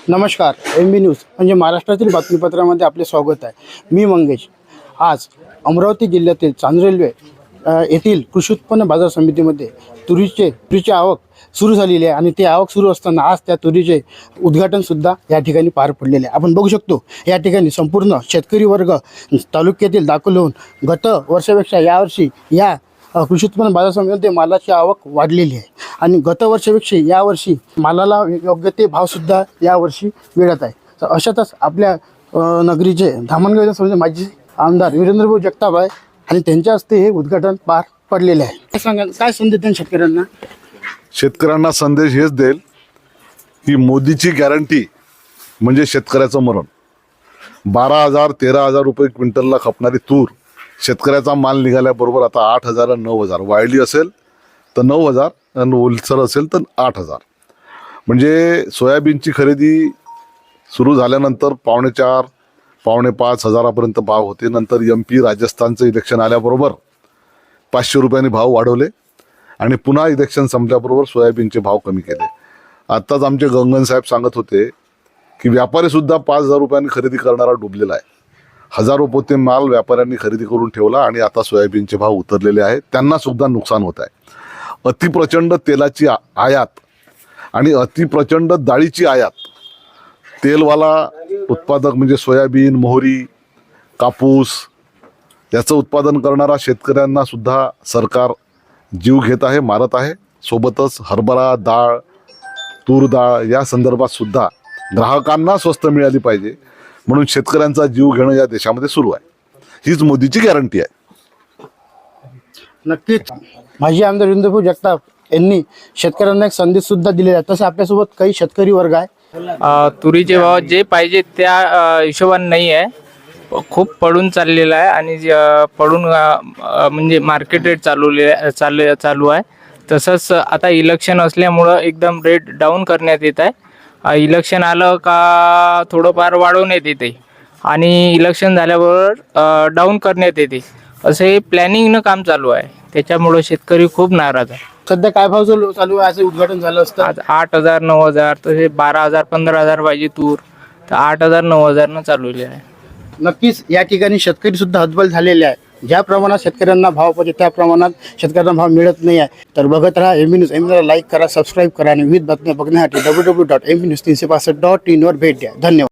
नमस्कार, MB news म्हणजे महाराष्ट्रातील बातमीपत्रामध्ये आपले स्वागत आहे. मी मंगेश. आज अमरावती जिल्ह्यातील चांदरेल्वे येथील कृषी उत्पन्न बाजार समितीमध्ये तुरीची आवक सुरू झालेली आहे आणि ती आवक सुरू असताना आज त्या तुरीचे उद्घाटनसुद्धा या ठिकाणी पार पडलेले आहे. आपण बघू शकतो या ठिकाणी संपूर्ण शेतकरी वर्ग तालुक्यातील दाखल होऊन गत वर्षापेक्षा यावर्षी या कृषी उत्पन्न बाजार समितीमध्ये मालाची आवक वाढलेली आहे आणि गत वर्षापेक्षा यावर्षी मालाला योग्य ते भावसुद्धा यावर्षी मिळत आहे. तर अशातच आपल्या नगरीचे धामणगाव विधानसभेचे माजी आमदार वीरेंद्रभाऊ जगताप आहे आणि त्यांच्या हस्ते हे उद्घाटन पार पडलेले आहे. काय सांगा, काय संदेश द्या शेतकऱ्यांना? शेतकऱ्यांना संदेश हेच देईल की मोदीची गॅरंटी म्हणजे शेतकऱ्याचं मरण. 12,000 13,000 रुपये क्विंटलला खपणारी तूर शेतकऱ्याचा माल निघाल्याबरोबर आता 8,000 आणि 9,000, वाढली असेल तर 9,000 आणि ओलसर असेल तर 8,000. म्हणजे सोयाबीनची खरेदी सुरू झाल्यानंतर 4.5 5.5 हजारापर्यंत भाव होते. नंतर MP राजस्थानचं इलेक्शन आल्याबरोबर 500 रुपयांनी भाव वाढवले आणि पुन्हा इलेक्शन संपल्याबरोबर सोयाबीनचे भाव कमी केले. आत्ताच आमचे गंगन साहेब सांगत होते की व्यापारीसुद्धा 5,000 रुपयांनी खरेदी करणारा डुबलेला आहे. हजारो पोते माल व्यापाऱ्यांनी खरेदी करून ठेवला आणि आता सोयाबीनचे भाव उतरलेले आहेत, त्यांना सुद्धा नुकसान होत आहे. अतिप्रचंड तेलाची आयात आणि अतिप्रचंड डाळीची आयात. तेलवाला उत्पादक म्हणजे सोयाबीन, मोहरी, कापूस याचं उत्पादन करणारा शेतकऱ्यांना सुद्धा सरकार जीव घेत आहे, मारत आहे. सोबतच हरभरा डाळ, तूर डाळ या संदर्भात सुद्धा ग्राहकांना स्वस्त मिळाली पाहिजे म्हणून शेतकऱ्यांचा जीव घेणं या देशामध्ये सुरू आहे. हीच मोदीची गॅरंटी आहे. नक्कीच माजी आमदार वीरेंद्रभाऊ जगताप यांनी शेतकऱ्यांना एक संदेश सुद्धा दिलेला आहे. तसं आपल्यासोबत काही शेतकरी वर्ग आहे. तुरीचे भाव जे पाहिजे त्या हिशोबाने नाही आहे, खूप पडून चाललेला आहे आणि पडून म्हणजे मार्केट रेट चालू आहे. तसंच आता इलेक्शन असल्यामुळं एकदम रेट डाऊन करण्यात येत आहे. इलेक्शन आलं का थोडंफार वाढवण्यात येते आणि इलेक्शन झाल्याबरोबर डाऊन करण्यात येते. असे प्लॅनिंगनं काम चालू आहे, त्याच्यामुळं शेतकरी खूप नाराज आहे. सध्या काय भाव चालू आहे? असं उद्घाटन झालं असतं आज 8,000 9,000 तसे 12,000 15,000 पाहिजे तूर तर 8,000 9,000 चालवले आहे. नक्कीच या ठिकाणी शेतकरी सुद्धा हतबल झालेले आहे. ज्या प्रमाणात शेतकऱ्यांना भाव पाहिजे त्या प्रमाणात शेतकऱ्यांना भाव मिळत नाही आहे. तर बघत राहा MB न्यूज. MB न्यूजला लाईक करा, सबस्क्राईब करा आणि विविध बातम्या बघण्यासाठी www.mbnews365.in वर भेट द्या. धन्यवाद.